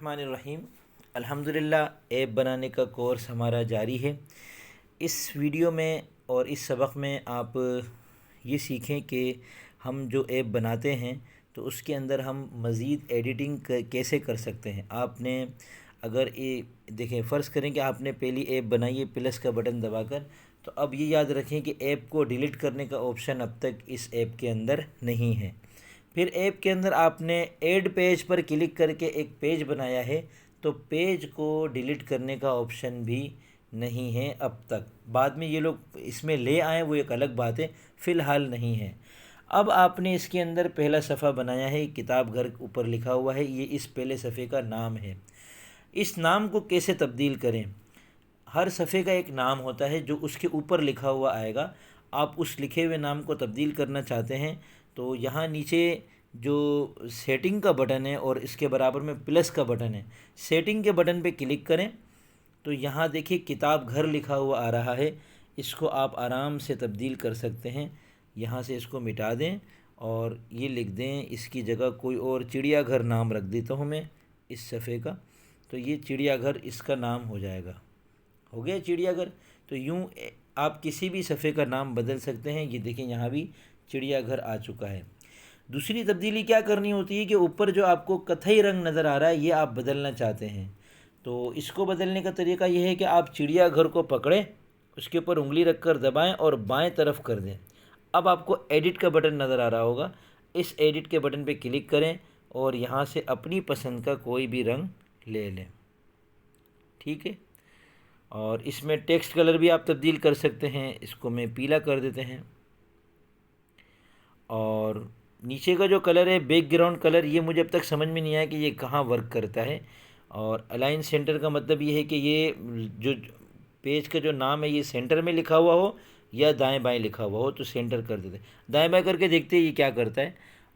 الرحمن الرحیم الحمدللہ ایپ بنانے کا کورس ہمارا جاری ہے۔ اس ویڈیو میں اور اس سبق میں آپ یہ سیکھیں کہ ہم جو ایپ بناتے ہیں تو اس کے اندر ہم مزید ایڈیٹنگ کیسے کر سکتے ہیں۔ آپ نے اگر یہ دیکھیں، فرض کریں کہ آپ نے پہلی ایپ بنائی ہے پلس کا بٹن دبا کر، تو اب یہ یاد رکھیں کہ ایپ کو ڈیلیٹ کرنے کا آپشن اب تک اس ایپ کے اندر نہیں ہے۔ پھر ایپ کے اندر آپ نے ایڈ پیج پر کلک کر کے ایک پیج بنایا ہے، تو پیج کو ڈیلیٹ کرنے کا آپشن بھی نہیں ہے اب تک۔ بعد میں یہ لوگ اس میں لے آئیں وہ ایک الگ بات ہے، فی الحال نہیں ہے۔ اب آپ نے اس کے اندر پہلا صفحہ بنایا ہے، کتاب گھر اوپر لکھا ہوا ہے، یہ اس پہلے صفحے کا نام ہے۔ اس نام کو کیسے تبدیل کریں؟ ہر صفحے کا ایک نام ہوتا ہے جو اس کے اوپر لکھا ہوا آئے گا۔ آپ اس لکھے ہوئے نام کو تبدیل کرنا چاہتے ہیں تو یہاں نیچے جو سیٹنگ کا بٹن ہے اور اس کے برابر میں پلس کا بٹن ہے، سیٹنگ کے بٹن پہ کلک کریں تو یہاں دیکھیے کتاب گھر لکھا ہوا آ رہا ہے، اس کو آپ آرام سے تبدیل کر سکتے ہیں۔ یہاں سے اس کو مٹا دیں اور یہ لکھ دیں، اس کی جگہ کوئی اور چڑیا گھر نام رکھ دیتا ہوں میں اس صفحے کا، تو یہ چڑیا گھر اس کا نام ہو جائے گا۔ ہو گیا چڑیا گھر۔ تو یوں آپ کسی بھی صفحے کا نام بدل سکتے ہیں۔ یہ دیکھیں یہاں بھی چڑیا گھر آ چکا ہے۔ دوسری تبدیلی کیا کرنی ہوتی ہے کہ اوپر جو آپ کو کتھئی رنگ نظر آ رہا ہے یہ آپ بدلنا چاہتے ہیں، تو اس کو بدلنے کا طریقہ یہ ہے کہ آپ چڑیا گھر کو پکڑیں، اس کے اوپر انگلی رکھ کر دبائیں اور بائیں طرف کر دیں۔ اب آپ کو ایڈٹ کا بٹن نظر آ رہا ہوگا، اس ایڈٹ کے بٹن پہ کلک کریں اور یہاں سے اپنی پسند کا کوئی بھی رنگ لے لیں، ٹھیک ہے۔ اور اس میں ٹیکسٹ کلر بھی آپ تبدیل کر سکتے ہیں، اس کو میں پیلا کر دیتے ہیں۔ اور نیچے کا جو کلر ہے بیک گراؤنڈ کلر، یہ مجھے اب تک سمجھ میں نہیں آیا کہ یہ کہاں ورک کرتا ہے۔ اور الائن سینٹر کا مطلب یہ ہے کہ یہ جو پیج کا جو نام ہے یہ سینٹر میں لکھا ہوا ہو یا دائیں بائیں لکھا ہوا ہو، تو سینٹر کر دیتے ہیں۔ دائیں بائیں کر کے دیکھتے ہیں یہ کیا کرتا ہے۔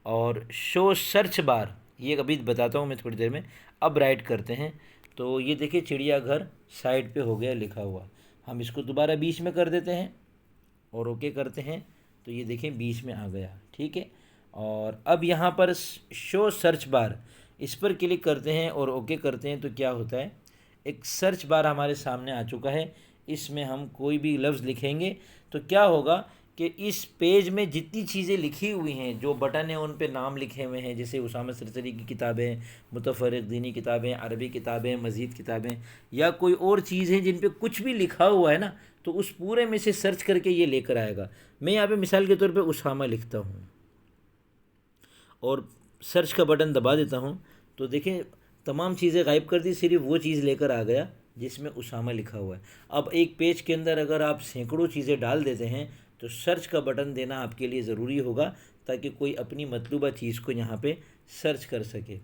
اور شو سرچ بار، یہ ابھی بتاتا ہوں میں تھوڑی دیر میں۔ اب رائٹ کرتے ہیں تو یہ دیکھیں چڑیا گھر سائڈ پہ ہو گیا لکھا ہوا۔ ہم اس کو دوبارہ بیچ میں کر دیتے ہیں اور اوکے کرتے ہیں تو یہ دیکھیں بیچ میں آ گیا، ٹھیک ہے۔ اور اب یہاں پر شو سرچ بار، اس پر کلک کرتے ہیں اور اوکے کرتے ہیں تو کیا ہوتا ہے، ایک سرچ بار ہمارے سامنے آ چکا ہے۔ اس میں ہم کوئی بھی لفظ لکھیں گے تو کیا ہوگا کہ اس پیج میں جتنی چیزیں لکھی ہوئی ہیں، جو بٹن ہیں ان پہ نام لکھے ہوئے ہیں، جیسے اسامہ سرسری کی کتابیں، متفرق دینی کتابیں، عربی کتابیں، مزید کتابیں، یا کوئی اور چیز ہیں جن پہ کچھ بھی لکھا ہوا ہے نا، تو اس پورے میں سے سرچ کر کے یہ لے کر آئے گا۔ میں یہاں پہ مثال کے طور پہ اسامہ لکھتا ہوں اور سرچ کا بٹن دبا دیتا ہوں تو دیکھیں تمام چیزیں غائب کر دی، صرف وہ چیز لے کر آ گیا جس میں اسامہ لکھا ہوا ہے۔ اب ایک پیج کے اندر اگر آپ سینکڑوں چیزیں ڈال دیتے ہیں تو سرچ کا بٹن دینا آپ کے لیے ضروری ہوگا تاکہ کوئی اپنی مطلوبہ چیز کو یہاں پہ سرچ کر سکے۔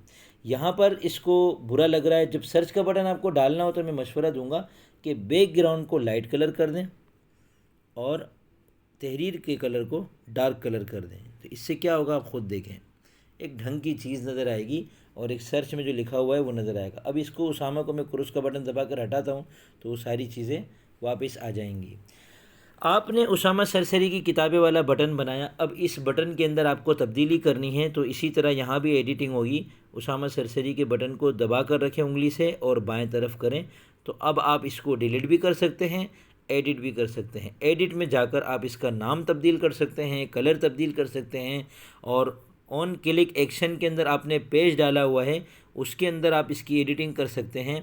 یہاں پر اس کو برا لگ رہا ہے، جب سرچ کا بٹن آپ کو ڈالنا ہو تو میں مشورہ دوں گا کہ بیک گراؤنڈ کو لائٹ کلر کر دیں اور تحریر کے کلر کو ڈارک کلر کر دیں، تو اس سے کیا ہوگا آپ خود دیکھیں، ایک ڈھنگ کی چیز نظر آئے گی اور ایک سرچ میں جو لکھا ہوا ہے وہ نظر آئے گا۔ اب اس کو اسامہ کو میں کرس کا بٹن دبا کر ہٹاتا ہوں تو وہ ساری چیزیں واپس آ جائیں گی۔ آپ نے اسامہ سرسری کی کتابیں والا بٹن بنایا، اب اس بٹن کے اندر آپ کو تبدیلی کرنی ہے تو اسی طرح یہاں بھی ایڈیٹنگ ہوگی۔ اسامہ سرسری کے بٹن کو دبا کر رکھیں انگلی سے اور بائیں طرف کریں، تو اب آپ اس کو ڈیلیٹ بھی کر سکتے ہیں، ایڈٹ بھی کر سکتے ہیں۔ ایڈٹ میں جا کر آپ اس کا نام تبدیل کر سکتے ہیں، کلر تبدیل کر سکتے ہیں، اور آن کلک ایکشن کے اندر آپ نے پیج ڈالا ہوا ہے اس کے اندر آپ اس کی ایڈیٹنگ کر سکتے ہیں،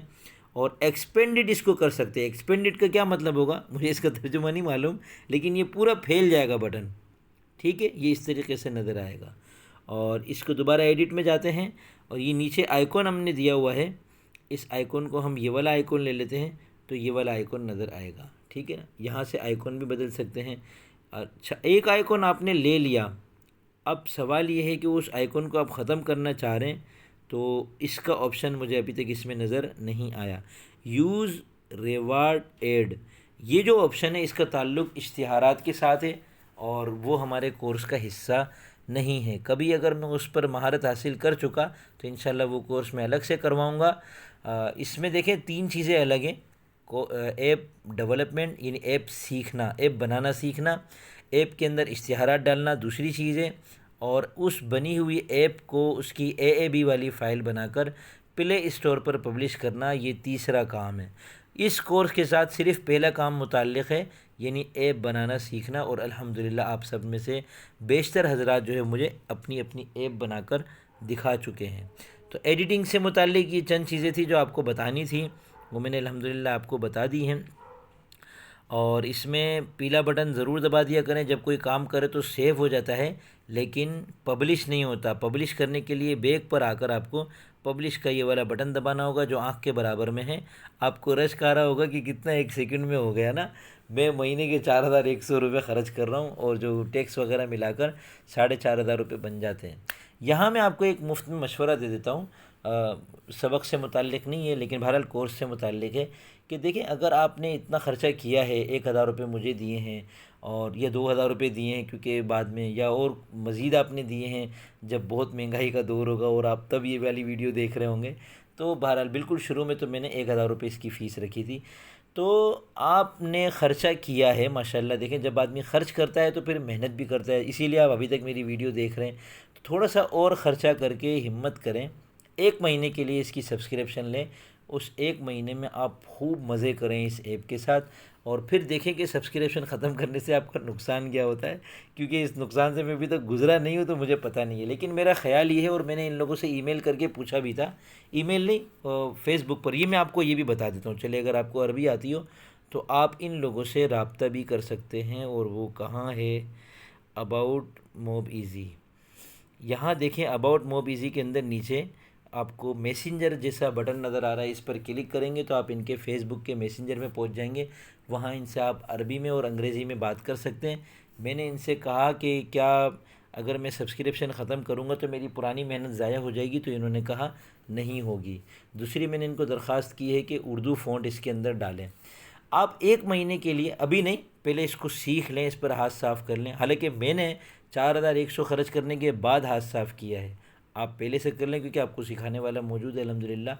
اور ایکسپینڈڈ اس کو کر سکتے ہیں۔ ایکسپینڈڈ کا کیا مطلب ہوگا مجھے اس کا ترجمہ نہیں معلوم، لیکن یہ پورا پھیل جائے گا بٹن، ٹھیک ہے، یہ اس طریقے سے نظر آئے گا۔ اور اس کو دوبارہ ایڈٹ میں جاتے ہیں اور یہ نیچے آئیکن ہم نے دیا ہوا ہے، اس آئیکن کو ہم یہ والا آئیکن لے لیتے ہیں تو یہ والا آئیکن نظر آئے گا، ٹھیک ہے نا۔ یہاں سے آئیکن بھی بدل سکتے ہیں۔ اچھا، ایک آئیکن آپ نے لے لیا، اب سوال یہ ہے کہ اس آئیکن کو آپ ختم کرنا چاہ رہے ہیں تو اس کا آپشن مجھے ابھی تک اس میں نظر نہیں آیا۔ یوز ریوارڈ ایڈ، یہ جو آپشن ہے اس کا تعلق اشتہارات کے ساتھ ہے اور وہ ہمارے کورس کا حصہ نہیں ہے۔ کبھی اگر میں اس پر مہارت حاصل کر چکا تو انشاءاللہ وہ کورس میں الگ سے کرواؤں گا۔ اس میں دیکھیں تین چیزیں الگ ہیں، ایپ ڈیولپمنٹ یعنی ایپ سیکھنا، ایپ بنانا سیکھنا، ایپ کے اندر اشتہارات ڈالنا دوسری چیز ہے، اور اس بنی ہوئی ایپ کو اس کی اے بی والی فائل بنا کر پلے اسٹور پر پبلش کرنا یہ تیسرا کام ہے۔ اس کورس کے ساتھ صرف پہلا کام متعلق ہے، یعنی ایپ بنانا سیکھنا، اور الحمدللہ آپ سب میں سے بیشتر حضرات جو ہے مجھے اپنی اپنی ایپ بنا کر دکھا چکے ہیں۔ تو ایڈیٹنگ سے متعلق یہ چند چیزیں تھیں جو آپ کو بتانی تھی، وہ میں نے الحمدللہ آپ کو بتا دی ہیں۔ اور اس میں پیلا بٹن ضرور دبا دیا کریں، جب کوئی کام کرے تو سیو ہو جاتا ہے لیکن پبلش نہیں ہوتا۔ پبلش کرنے کے لیے بیک پر آ کر آپ کو پبلش کا یہ والا بٹن دبانا ہوگا جو آنکھ کے برابر میں ہے۔ آپ کو رشک آ رہا ہوگا کہ کتنا ایک سیکنڈ میں ہو گیا نا، میں مہینے کے 4100 روپے خرچ کر رہا ہوں اور جو ٹیکس وغیرہ ملا کر 4500 روپے بن جاتے ہیں۔ یہاں میں آپ کو ایک مفت میں مشورہ دے دیتا ہوں، سبق سے متعلق نہیں ہے لیکن بہرحال کورس سے متعلق ہے، کہ دیکھیں اگر آپ نے اتنا خرچہ کیا ہے، 1000 روپے مجھے دیے ہیں اور یا 2000 روپے دیے ہیں کیونکہ بعد میں، یا اور مزید آپ نے دیے ہیں جب بہت مہنگائی کا دور ہوگا اور آپ تب یہ والی ویڈیو دیکھ رہے ہوں گے، تو بہرحال بالکل شروع میں تو میں نے 1000 روپے اس کی فیس رکھی تھی۔ تو آپ نے خرچہ کیا ہے ماشاءاللہ، دیکھیں جب آدمی خرچ کرتا ہے تو پھر محنت بھی کرتا ہے، اسی لیے آپ ابھی تک میری ویڈیو دیکھ رہے ہیں، تو تھوڑا سا اور خرچہ کر کے ہمت کریں، 1 مہینے کے لیے اس کی سبسکرپشن لیں، اس 1 مہینے میں آپ خوب مزے کریں اس ایپ کے ساتھ، اور پھر دیکھیں کہ سبسکرپشن ختم کرنے سے آپ کا نقصان کیا ہوتا ہے، کیونکہ اس نقصان سے میں ابھی تک گزرا نہیں ہوں تو مجھے پتہ نہیں ہے، لیکن میرا خیال یہ ہے، اور میں نے ان لوگوں سے ای میل کر کے پوچھا بھی تھا، ای میل نہیں فیس بک پر، یہ میں آپ کو یہ بھی بتا دیتا ہوں، چلے اگر آپ کو عربی آتی ہو تو آپ ان لوگوں سے رابطہ بھی کر سکتے ہیں، اور وہ کہاں ہے، اباؤٹ موب ایزی، یہاں دیکھیں اباؤٹ موب ایزی کے اندر نیچے آپ کو میسنجر جیسا بٹن نظر آ رہا ہے، اس پر کلک کریں گے تو آپ ان کے فیس بک کے میسنجر میں پہنچ جائیں گے، وہاں ان سے آپ عربی میں اور انگریزی میں بات کر سکتے ہیں۔ میں نے ان سے کہا کہ کیا اگر میں سبسکرپشن ختم کروں گا تو میری پرانی محنت ضائع ہو جائے گی، تو انہوں نے کہا نہیں ہوگی۔ دوسری میں نے ان کو درخواست کی ہے کہ اردو فونٹ اس کے اندر ڈالیں۔ آپ 1 مہینے کے لیے، ابھی نہیں، پہلے اس کو سیکھ لیں، اس پر ہاتھ صاف کر لیں، حالانکہ میں نے 4100 خرچ کرنے کے بعد ہاتھ صاف کیا ہے، آپ پہلے سے کر لیں کیونکہ آپ کو سکھانے والا موجود ہے الحمدللہ۔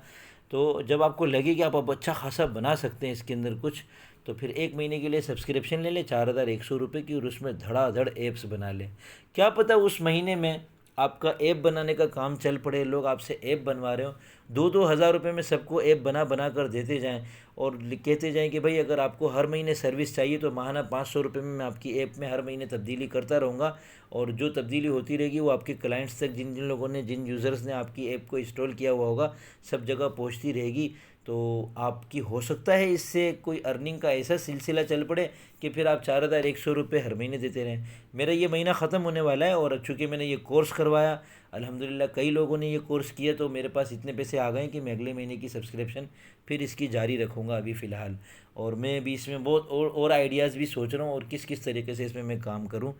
تو جب آپ کو لگے کہ آپ اب اچھا خاصا بنا سکتے ہیں اس کے اندر کچھ، تو پھر 1 مہینے کے لیے سبسکرپشن لے لیں 4100 روپے کی، اور اس میں دھڑا دھڑ ایپس بنا لیں۔ کیا پتہ اس مہینے میں آپ کا ایپ بنانے کا کام چل پڑے، لوگ آپ سے ایپ بنوا رہے ہوں، 2-2000 روپے میں سب کو ایپ بنا بنا کر دیتے جائیں، اور کہتے جائیں کہ بھائی اگر آپ کو ہر مہینے سروس چاہیے تو ماہانہ 500 روپے میں آپ کی ایپ میں ہر مہینے تبدیلی کرتا رہوں گا، اور جو تبدیلی ہوتی رہے گی وہ آپ کے کلائنٹس تک، جن جن لوگوں نے، جن یوزرز نے آپ کی ایپ کو انسٹال کیا ہوا ہوگا، سب جگہ پہنچتی رہے گی۔ تو آپ کی ہو سکتا ہے اس سے کوئی ارننگ کا ایسا سلسلہ چل پڑے کہ پھر آپ 4100 روپے ہر مہینے دیتے رہیں۔ میرا یہ مہینہ ختم ہونے والا ہے، اور چونکہ میں نے یہ کورس کروایا، الحمدللہ کئی لوگوں نے یہ کورس کیا، تو میرے پاس اتنے پیسے آ گئے کہ میں اگلے مہینے کی سبسکرپشن پھر اس کی جاری رکھوں گا ابھی فی الحال، اور میں بھی اس میں بہت اور آئیڈیاز بھی سوچ رہا ہوں، اور کس کس طریقے سے اس میں کام کروں۔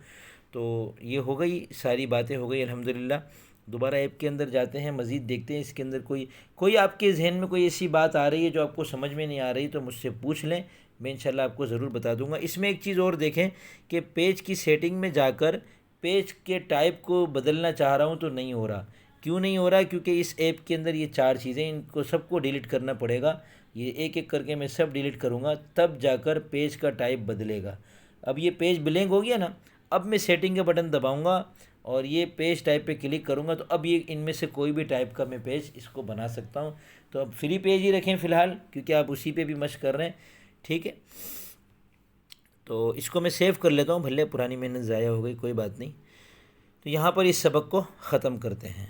تو یہ ہو گئی، ساری باتیں ہو گئی الحمدللہ۔ دوبارہ ایپ کے اندر جاتے ہیں، مزید دیکھتے ہیں اس کے اندر کوئی آپ کے ذہن میں کوئی ایسی بات آ رہی ہے جو آپ کو سمجھ میں نہیں آ رہی تو مجھ سے پوچھ لیں، میں انشاءاللہ آپ کو ضرور بتا دوں گا۔ اس میں ایک چیز اور دیکھیں کہ پیج کی سیٹنگ میں جا کر پیج کے ٹائپ کو بدلنا چاہ رہا ہوں تو نہیں ہو رہا۔ کیوں نہیں ہو رہا؟ کیونکہ اس ایپ کے اندر یہ 4 چیزیں، ان کو سب کو ڈیلیٹ کرنا پڑے گا، یہ ایک ایک کر کے میں سب ڈیلیٹ کروں گا، تب جا کر پیج کا ٹائپ بدلے گا۔ اب یہ پیج بلینک ہو گیا نا، اب میں سیٹنگ کا بٹن دباؤں گا اور یہ پیج ٹائپ پہ کلک کروں گا، تو اب یہ ان میں سے کوئی بھی ٹائپ کا میں پیج اس کو بنا سکتا ہوں۔ تو اب فری پیج ہی رکھیں فی الحال، کیونکہ آپ اسی پہ بھی مشق کر رہے ہیں، ٹھیک ہے؟ تو اس کو میں سیو کر لیتا ہوں، بھلے پرانی محنت ضائع ہو گئی، کوئی بات نہیں۔ تو یہاں پر اس سبق کو ختم کرتے ہیں۔